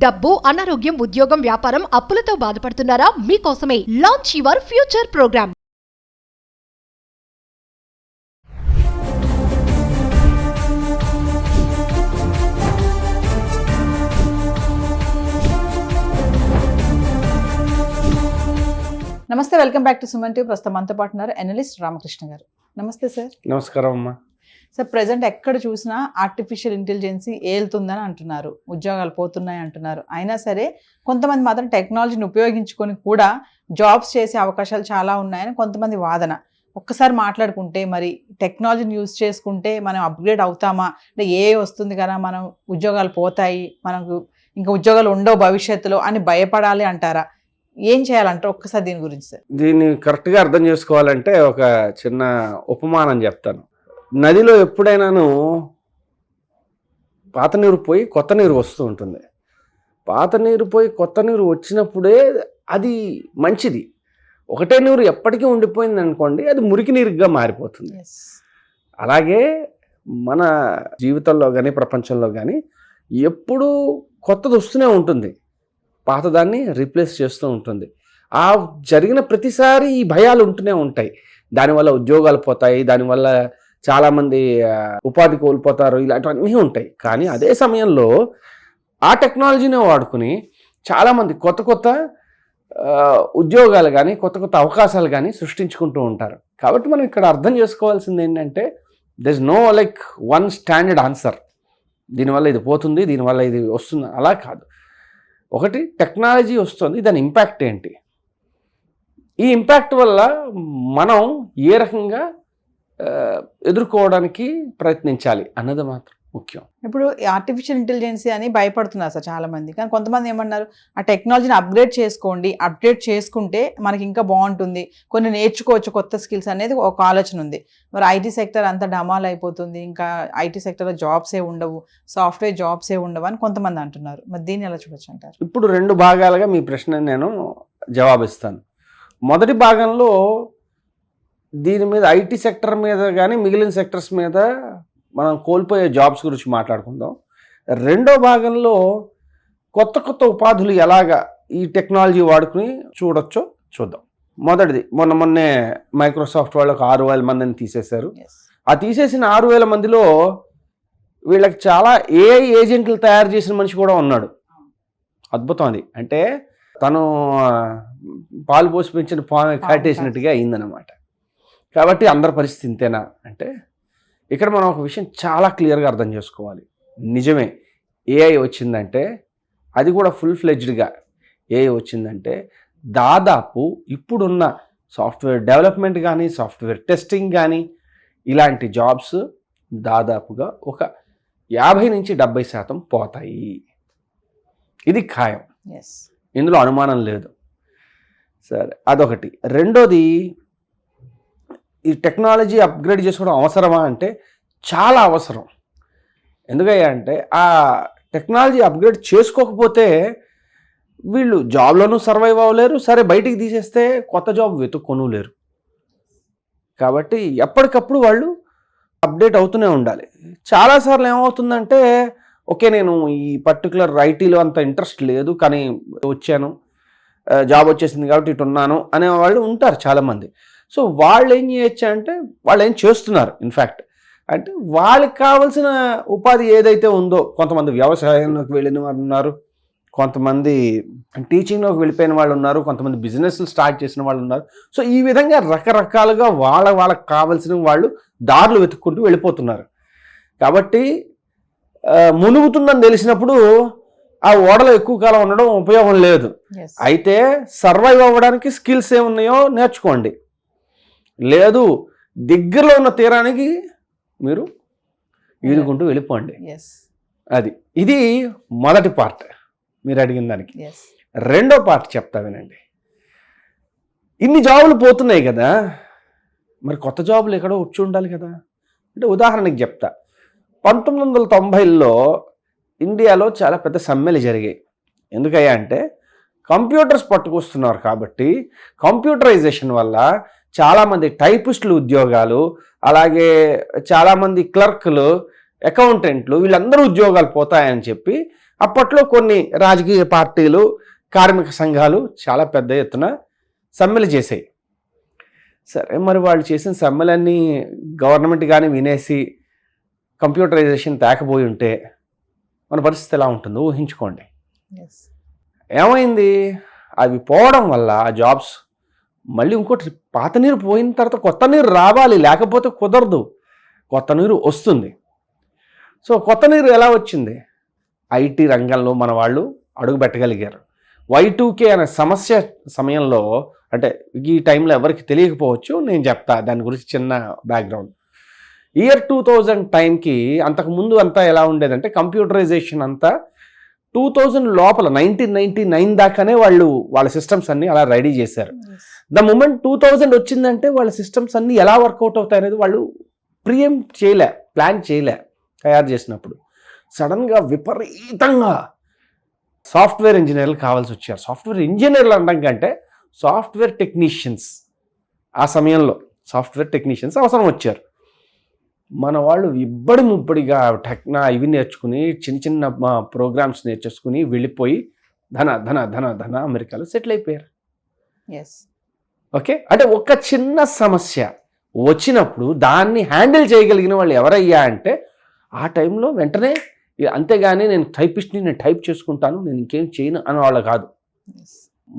డబ్బు, అనారోగ్యం, ఉద్యోగం, వ్యాపారం, అప్పులతో బాధపడుతున్నారా? మీకోసమే లాంచ్ యువర్ ఫ్యూచర్ ప్రోగ్రామ్. నమస్తే, welcome back to Suman TV. ప్రస్తుతం మనతో పాటు ఉన్నారు అనలిస్ట్ రామకృష్ణ గారు. నమస్తే సార్. నమస్కారం అమ్మా. సార్, ప్రజెంట్ ఎక్కడ చూసినా ఆర్టిఫిషియల్ ఇంటెలిజెన్సీ ఏలుతుందని అంటున్నారు, ఉద్యోగాలు పోతున్నాయి అంటున్నారు. అయినా సరే కొంతమంది మాత్రం టెక్నాలజీని ఉపయోగించుకొని కూడా జాబ్స్ చేసే అవకాశాలు చాలా ఉన్నాయని కొంతమంది వాదన. ఒక్కసారి మాట్లాడుకుంటే మరి టెక్నాలజీని యూజ్ చేసుకుంటే మనం అప్గ్రేడ్ అవుతామా, అంటే వస్తుంది కదా, మనం ఉద్యోగాలు పోతాయి, మనకు ఇంకా ఉద్యోగాలు ఉండవు భవిష్యత్తులో అని భయపడాలి అంటారా? ఏం చేయాలంటారు? ఒక్కసారి దీని గురించి సార్. దీన్ని కరెక్ట్గా అర్థం చేసుకోవాలంటే ఒక చిన్న ఉపమానం చెప్తాను. నదిలో ఎప్పుడైనాను పాత నీరు పోయి కొత్త నీరు వస్తూ ఉంటుంది. పాత నీరు పోయి కొత్త నీరు వచ్చినప్పుడే అది మంచిది. ఒకటే నీరు ఎప్పటికీ ఉండిపోయింది అనుకోండి, అది మురికి నీరుగా మారిపోతుంది. అలాగే మన జీవితంలో కానీ ప్రపంచంలో కానీ ఎప్పుడూ కొత్తది వస్తూనే ఉంటుంది, పాతదాన్ని రీప్లేస్ చేస్తూ ఉంటుంది. ఆ జరిగిన ప్రతిసారి ఈ భయాలు ఉంటూనే ఉంటాయి. దానివల్ల ఉద్యోగాలు పోతాయి, దానివల్ల చాలామంది ఉపాధి కోల్పోతారు, ఇలాంటివన్నీ ఉంటాయి. కానీ అదే సమయంలో ఆ టెక్నాలజీనే వాడుకుని చాలామంది కొత్త కొత్త ఉద్యోగాలు కానీ కొత్త కొత్త అవకాశాలు కానీ సృష్టించుకుంటూ ఉంటారు. కాబట్టి మనం ఇక్కడ అర్థం చేసుకోవాల్సింది ఏంటంటే, there is no like one standard answer. దీనివల్ల ఇది పోతుంది, దీనివల్ల ఇది వస్తుంది, అలా కాదు. ఒకటి టెక్నాలజీ వస్తుంది, దాని ఇంపాక్ట్ ఏంటి, ఈ ఇంపాక్ట్ వల్ల మనం ఏ రకంగా ఎదుర్కోవడానికి ప్రయత్నించాలి అన్నది మాత్రం ముఖ్యం. ఇప్పుడు ఆర్టిఫిషియల్ ఇంటెలిజెన్సీ అని భయపడుతున్నారు సార్ చాలా మంది. కానీ కొంతమంది ఏమన్నారు, ఆ టెక్నాలజీని అప్గ్రేడ్ చేసుకోండి, అప్డేట్ చేసుకుంటే మనకి ఇంకా బాగుంటుంది, కొన్ని నేర్చుకోవచ్చు కొత్త స్కిల్స్ అనేది ఒక ఆలోచన ఉంది. మరి ఐటీ సెక్టర్ అంతా డమాల్ అయిపోతుంది, ఇంకా ఐటీ సెక్టర్లో జాబ్సే ఉండవు, సాఫ్ట్వేర్ జాబ్సే ఉండవు అని కొంతమంది అంటున్నారు. మరి దీన్ని ఎలా చూడొచ్చు అంటారు? ఇప్పుడు రెండు భాగాలుగా మీ ప్రశ్న నేను జవాబిస్తాను. మొదటి భాగంలో దీని మీద ఐటీ సెక్టర్ మీద కానీ మిగిలిన సెక్టర్స్ మీద మనం కోల్పోయే జాబ్స్ గురించి మాట్లాడుకుందాం. రెండో భాగంలో కొత్త కొత్త ఉపాధులు ఎలాగా ఈ టెక్నాలజీ వాడుకుని చూడొచ్చో చూద్దాం. మొదటిది, మొన్నే మైక్రోసాఫ్ట్ వాళ్ళు ఒక 6,000 మందిని తీసేశారు. ఆ తీసేసిన 6,000 మందిలో వీళ్ళకి చాలా ఏఐ ఏజెంట్లు తయారు చేసిన మనిషి కూడా ఉన్నాడు. అద్భుతం అది. అంటే తను పాలు పోసి పెంచిన పాము కాటేసినట్టుగా అయిందనమాట. కాబట్టి అందరి పరిస్థితి ఇంతేనా అంటే, ఇక్కడ మనం ఒక విషయం చాలా క్లియర్గా అర్థం చేసుకోవాలి. నిజమే, ఏఐ వచ్చిందంటే, అది కూడా ఫుల్ ఫ్లెడ్జ్డ్గా ఏఐ వచ్చిందంటే దాదాపు ఇప్పుడున్న సాఫ్ట్వేర్ డెవలప్మెంట్ కానీ సాఫ్ట్వేర్ టెస్టింగ్ కానీ ఇలాంటి జాబ్స్ దాదాపుగా ఒక 50 నుంచి 70% పోతాయి. ఇది ఖాయం, ఇందులో అనుమానం లేదు. సరే, అదొకటి. రెండోది, ఈ టెక్నాలజీ అప్గ్రేడ్ చేసుకోవడం అవసరమా అంటే చాలా అవసరం. ఎందుకయ్యా అంటే, ఆ టెక్నాలజీ అప్గ్రేడ్ చేసుకోకపోతే వీళ్ళు జాబ్లోనూ సర్వైవ్ అవ్వలేరు, సరే బయటికి తీసేస్తే కొత్త జాబ్ వెతుక్కొనలేరు. కాబట్టి ఎప్పటికప్పుడు వాళ్ళు అప్డేట్ అవుతూనే ఉండాలి. చాలాసార్లు ఏమవుతుందంటే, ఓకే నేను ఈ పర్టికులర్ ఐటీలో అంత ఇంట్రెస్ట్ లేదు కానీ వచ్చాను, జాబ్ వచ్చేసింది కాబట్టి ఇటు ఉన్నాను అనేవాళ్ళు ఉంటారు చాలామంది. సో వాళ్ళు ఏం చేయొచ్చు అంటే, వాళ్ళు ఏం చేస్తున్నారు ఇన్ఫ్యాక్ట్ అంటే, వాళ్ళకి కావాల్సిన ఉపాధి ఏదైతే ఉందో, కొంతమంది వ్యవసాయంలోకి వెళ్ళిన వాళ్ళు ఉన్నారు, కొంతమంది టీచింగ్లోకి వెళ్ళిపోయిన వాళ్ళు ఉన్నారు, కొంతమంది బిజినెస్లు స్టార్ట్ చేసిన వాళ్ళు ఉన్నారు. సో ఈ విధంగా రకరకాలుగా వాళ్ళకి కావాల్సిన వాళ్ళు దారులు వెతుక్కుంటూ వెళ్ళిపోతున్నారు. కాబట్టి మునుగుతుందని తెలిసినప్పుడు ఆ ఓడలో ఎక్కువ కాలం ఉండడం ఉపయోగం లేదు. అయితే సర్వైవ్ అవ్వడానికి స్కిల్స్ ఏమున్నాయో నేర్చుకోండి, లేదు దగ్గరలో ఉన్న తీరానికి మీరు ఈదుకుంటూ వెళ్ళిపోండి. ఇది మొదటి పార్ట్ మీరు అడిగిన దానికి. రెండో పార్ట్ చెప్తా వినండి. ఇన్ని జాబులు పోతున్నాయి కదా, మరి కొత్త జాబులు ఎక్కడో వచ్చి ఉండాలి కదా. అంటే ఉదాహరణకి చెప్తా, 1990లో ఇండియాలో చాలా పెద్ద సమ్మెలు జరిగాయి. ఎందుకయ్యా అంటే, కంప్యూటర్స్ పట్టుకొస్తున్నారు కాబట్టి కంప్యూటరైజేషన్ వల్ల చాలామంది టైపిస్టులు ఉద్యోగాలు, అలాగే చాలామంది క్లర్కులు, అకౌంటెంట్లు, వీళ్ళందరూ ఉద్యోగాలు పోతాయని చెప్పి అప్పట్లో కొన్ని రాజకీయ పార్టీలు, కార్మిక సంఘాలు చాలా పెద్ద ఎత్తున సమ్మెలు చేసాయి. సరే, మరి వాళ్ళు చేసిన సమ్మెలన్నీ గవర్నమెంట్ కానీ వినేసి కంప్యూటరైజేషన్ తేకపోయి ఉంటే మన పరిస్థితి ఎలా ఉంటుందో ఊహించుకోండి. ఏమైంది? అవి పోవడం వల్ల ఆ జాబ్స్ మళ్ళీ ఇంకోటి, పాత నీరు పోయిన తర్వాత కొత్త నీరు రావాలి, లేకపోతే కుదరదు. కొత్త నీరు వస్తుంది. సో కొత్త నీరు ఎలా వచ్చింది? ఐటీ రంగంలో మన వాళ్ళు అడుగు పెట్టగలిగారు. Y2K అనే సమస్య సమయంలో, అంటే ఈ టైంలో ఎవరికి తెలియకపోవచ్చు, నేను చెప్తా దాని గురించి చిన్న బ్యాక్గ్రౌండ్. ఇయర్ 2000 టైంకి అంతకుముందు అంతా ఎలా ఉండేదంటే కంప్యూటరైజేషన్ అంతా 2000 లోపల 1999 దాకానే వాళ్ళ సిస్టమ్స్ అన్ని అలా రెడీ చేశారు. ద మూమెంట్ 2000 వచ్చిందంటే వాళ్ళ సిస్టమ్స్ అన్ని ఎలా వర్కౌట్ అవుతాయి అనేది వాళ్ళు ప్లాన్ చేయలే. తయారు చేసినప్పుడు సడన్గా విపరీతంగా సాఫ్ట్వేర్ ఇంజనీర్లు కావాల్సి వచ్చారు. సాఫ్ట్వేర్ ఇంజనీర్లు అనడం కంటే సాఫ్ట్వేర్ టెక్నీషియన్స్, ఆ సమయంలో సాఫ్ట్వేర్ టెక్నీషియన్స్ అవసరం వచ్చారు. మన వాళ్ళు ముబ్బడిగా ఇవి నేర్చుకుని చిన్న చిన్న ప్రోగ్రామ్స్ నేర్చేసుకుని వెళ్ళిపోయి ధన అమెరికాలో సెటిల్ అయిపోయారు. ఓకే, అంటే ఒక చిన్న సమస్య వచ్చినప్పుడు దాన్ని హ్యాండిల్ చేయగలిగిన వాళ్ళు ఎవరయ్యా అంటే ఆ టైంలో వెంటనే, అంతేగాని నేను టైపిస్ట్ని, నేను టైప్ చేసుకుంటాను, నేను ఇంకేం చేయను అని వాళ్ళు కాదు.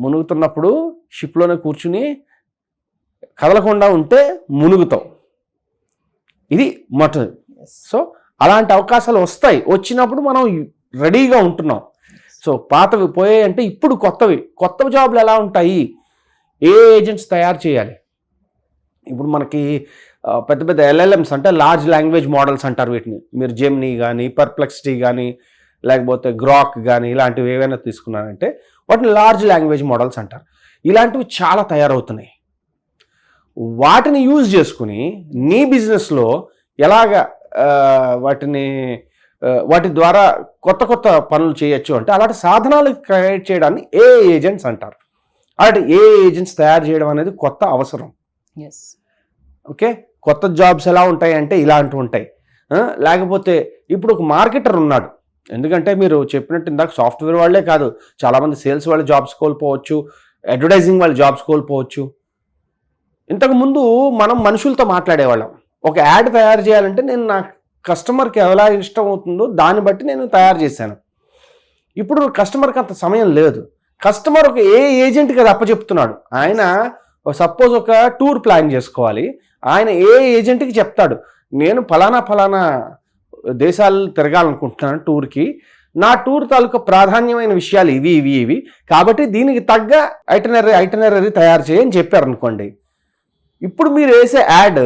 మునుగుతున్నప్పుడు షిప్లోనే కూర్చుని కదలకుండా ఉంటే మునుగుతాం. ఇది మొట్టది. సో అలాంటి అవకాశాలు వస్తాయి. వచ్చినప్పుడు మనం రెడీగా ఉంటున్నాం. సో పాతవి పోయాయి అంటే ఇప్పుడు కొత్త జాబ్లు ఎలా ఉంటాయి? ఏ ఏజెంట్స్ తయారు చేయాలి? ఇప్పుడు మనకి పెద్ద పెద్ద LLMs అంటే లార్జ్ లాంగ్వేజ్ మోడల్స్ అంటారు వీటిని. మీరు జెమినీ కానీ, పర్ప్లెక్సిటీ కానీ, లేకపోతే గ్రాక్ కానీ ఇలాంటివి ఏవైనా తీసుకున్నారంటే వాటిని లార్జ్ లాంగ్వేజ్ మోడల్స్ అంటారు. ఇలాంటివి చాలా తయారవుతున్నాయి. వాటిని యూజ్ చేసుకుని నీ బిజినెస్లో ఎలాగా వాటి ద్వారా కొత్త పనులు చేయొచ్చు అంటే అలాంటి సాధనాలు క్రియేట్ చేయడాన్ని ఏజెంట్స్ అంటారు. అలాంటి ఏజెంట్స్ తయారు చేయడం అనేది కొత్త అవసరం. ఓకే, కొత్త జాబ్స్ ఎలా ఉంటాయి అంటే ఇలాంటివి ఉంటాయి. లేకపోతే ఇప్పుడు ఒక మార్కెటర్ ఉన్నాడు. ఎందుకంటే మీరు చెప్పినట్టు ఇందాక సాఫ్ట్వేర్ వాళ్ళే కాదు, చాలామంది సేల్స్ వాళ్ళు జాబ్స్ కోల్పోవచ్చు, అడ్వర్టైజింగ్ వాళ్ళు జాబ్స్ కోల్పోవచ్చు. ఇంతకుముందు మనం మనుషులతో మాట్లాడేవాళ్ళం. ఒక యాడ్ తయారు చేయాలంటే నేను నా కస్టమర్కి ఎలా ఇష్టం అవుతుందో దాన్ని బట్టి నేను తయారు చేశాను. ఇప్పుడు కస్టమర్కి అంత సమయం లేదు. కస్టమర్ ఒక ఏజెంట్కి అది అప్పచెప్తున్నాడు. ఆయన సపోజ్ ఒక టూర్ ప్లాన్ చేసుకోవాలి, ఆయన ఏజెంట్కి చెప్తాడు, నేను ఫలానా దేశాలు తిరగాలనుకుంటున్నాను టూర్కి, నా టూర్ తాలూకా ప్రాధాన్యమైన విషయాలు ఇవి కాబట్టి దీనికి తగ్గ ఐటనరీ తయారు చేయని చెప్పారు అనుకోండి. ఇప్పుడు మీరు వేసే యాడ్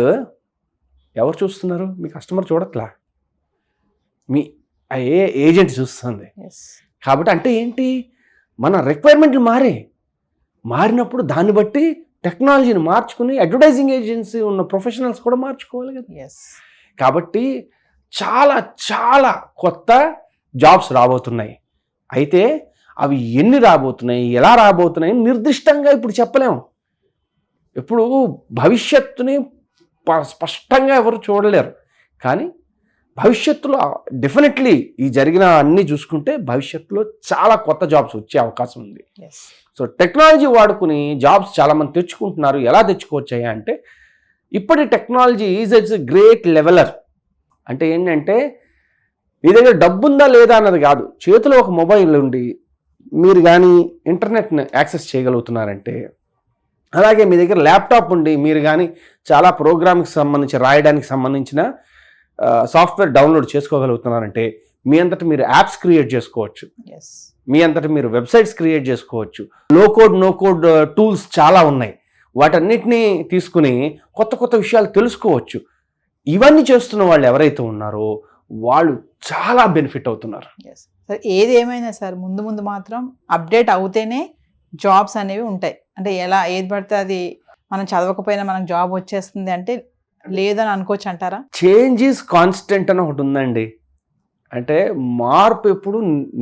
ఎవరు చూస్తున్నారు? మీ కస్టమర్ చూడట్లా, మీ ఏజెంట్ చూస్తుంది. కాబట్టి అంటే ఏంటి, మన రిక్వైర్మెంట్లు మారినప్పుడు దాన్ని బట్టి టెక్నాలజీని మార్చుకుని అడ్వర్టైజింగ్ ఏజెన్సీ ఉన్న ప్రొఫెషనల్స్ కూడా మార్చుకోవాలి కదా. కాబట్టి చాలా చాలా కొత్త జాబ్స్ రాబోతున్నాయి. అయితే అవి ఎన్ని రాబోతున్నాయి, ఎలా రాబోతున్నాయి నిర్దిష్టంగా ఇప్పుడు చెప్పలేము. ఇప్పుడు భవిష్యత్తుని స్పష్టంగా ఎవరు చూడలేరు. కానీ భవిష్యత్తులో డెఫినెట్లీ ఈ జరిగిన అన్నీ చూసుకుంటే భవిష్యత్తులో చాలా కొత్త జాబ్స్ వచ్చే అవకాశం ఉంది. సో టెక్నాలజీ వాడుకుని జాబ్స్ చాలామంది తెచ్చుకుంటున్నారు. ఎలా తెచ్చుకోవచ్చాయి అంటే ఇప్పటి technology is a great leveller. అంటే ఏంటంటే మీ దగ్గర డబ్బు ఉందా లేదా అన్నది కాదు, చేతిలో ఒక మొబైల్ ఉండి మీరు కానీ ఇంటర్నెట్ని యాక్సెస్ చేయగలుగుతున్నారంటే, అలాగే మీ దగ్గర ల్యాప్టాప్ ఉండి మీరు కానీ చాలా ప్రోగ్రామ్కి సంబంధించి రాయడానికి సంబంధించిన సాఫ్ట్వేర్ డౌన్లోడ్ చేసుకోగలుగుతున్నారంటే మీ అంతటా మీరు యాప్స్ క్రియేట్ చేసుకోవచ్చు, మీ అంతటా మీరు వెబ్సైట్స్ క్రియేట్ చేసుకోవచ్చు. లో కోడ్ నో కోడ్ టూల్స్ చాలా ఉన్నాయి. వాటన్నిటినీ తీసుకుని కొత్త విషయాలు తెలుసుకోవచ్చు. ఇవన్నీ చేస్తున్న వాళ్ళు ఎవరైతే ఉన్నారో వాళ్ళు చాలా బెనిఫిట్ అవుతున్నారు. సార్ ఏది ఏమైనా సార్ ముందు మాత్రం అప్డేట్ అవుతేనే జాబ్స్ అనేవి ఉంటాయి. అంటే ఏది పడితే అది మనం చదవకపోయినా మనకు జాబ్ వచ్చేస్తుంది అంటే లేదని అనుకోవచ్చు అంటారా? చేంజ్ ఈజ్ కాన్స్టెంట్ అని ఒకటి ఉందండి. అంటే మార్పు ఎప్పుడు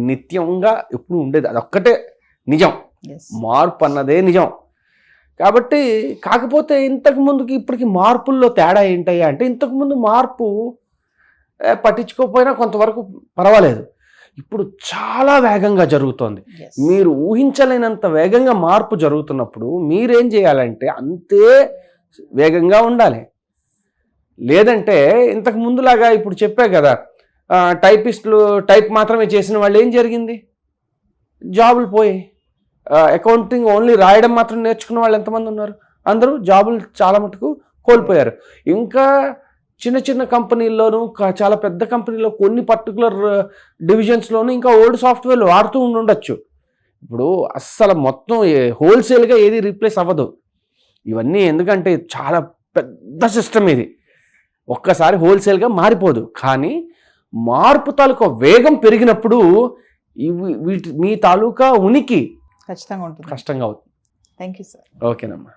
నిత్యంగా ఎప్పుడు ఉండేది, అదొక్కటే నిజం. మార్పు అన్నదే నిజం. కాబట్టి కాకపోతే ఇంతకు ముందుకి ఇప్పటికి మార్పుల్లో తేడా ఏంటయ్యా అంటే, ఇంతకుముందు మార్పు పట్టించుకోకపోయినా కొంతవరకు పర్వాలేదు. ఇప్పుడు చాలా వేగంగా జరుగుతోంది. Yes. మీరు ఊహించలేనంత వేగంగా మార్పు జరుగుతున్నప్పుడు మీరేం చేయాలంటే అంతే వేగంగా ఉండాలి. లేదంటే ఇంతకు ముందులాగా ఇప్పుడు చెప్పా కదా, టైపిస్టులు టైప్ మాత్రమే చేసిన వాళ్ళు ఏం జరిగింది, జాబులు పోయాయి. అకౌంటింగ్ ఓన్లీ రాయడం మాత్రం నేర్చుకున్న వాళ్ళు ఎంతమంది ఉన్నారు, అందరూ జాబులు చాలా మటుకు కోల్పోయారు. ఇంకా చిన్న చిన్న కంపెనీల్లోనూ చాలా పెద్ద కంపెనీలో కొన్ని పర్టికులర్ డివిజన్స్లోనూ ఇంకా ఓల్డ్ సాఫ్ట్వేర్లు వాడుతూ ఉండొచ్చు. ఇప్పుడు అస్సలు మొత్తం హోల్సేల్గా ఏది రీప్లేస్ అవ్వదు. ఇవన్నీ ఎందుకంటే చాలా పెద్ద సిస్టమ్ ఇది, ఒక్కసారి హోల్సేల్గా మారిపోదు. కానీ మార్పు తాలూకా వేగం పెరిగినప్పుడు మీ తాలూకా ఉనికి ఖచ్చితంగా ఉంటుంది. కష్టంగా అవుతుంది. Thank you sir. ఓకేనమ్మా.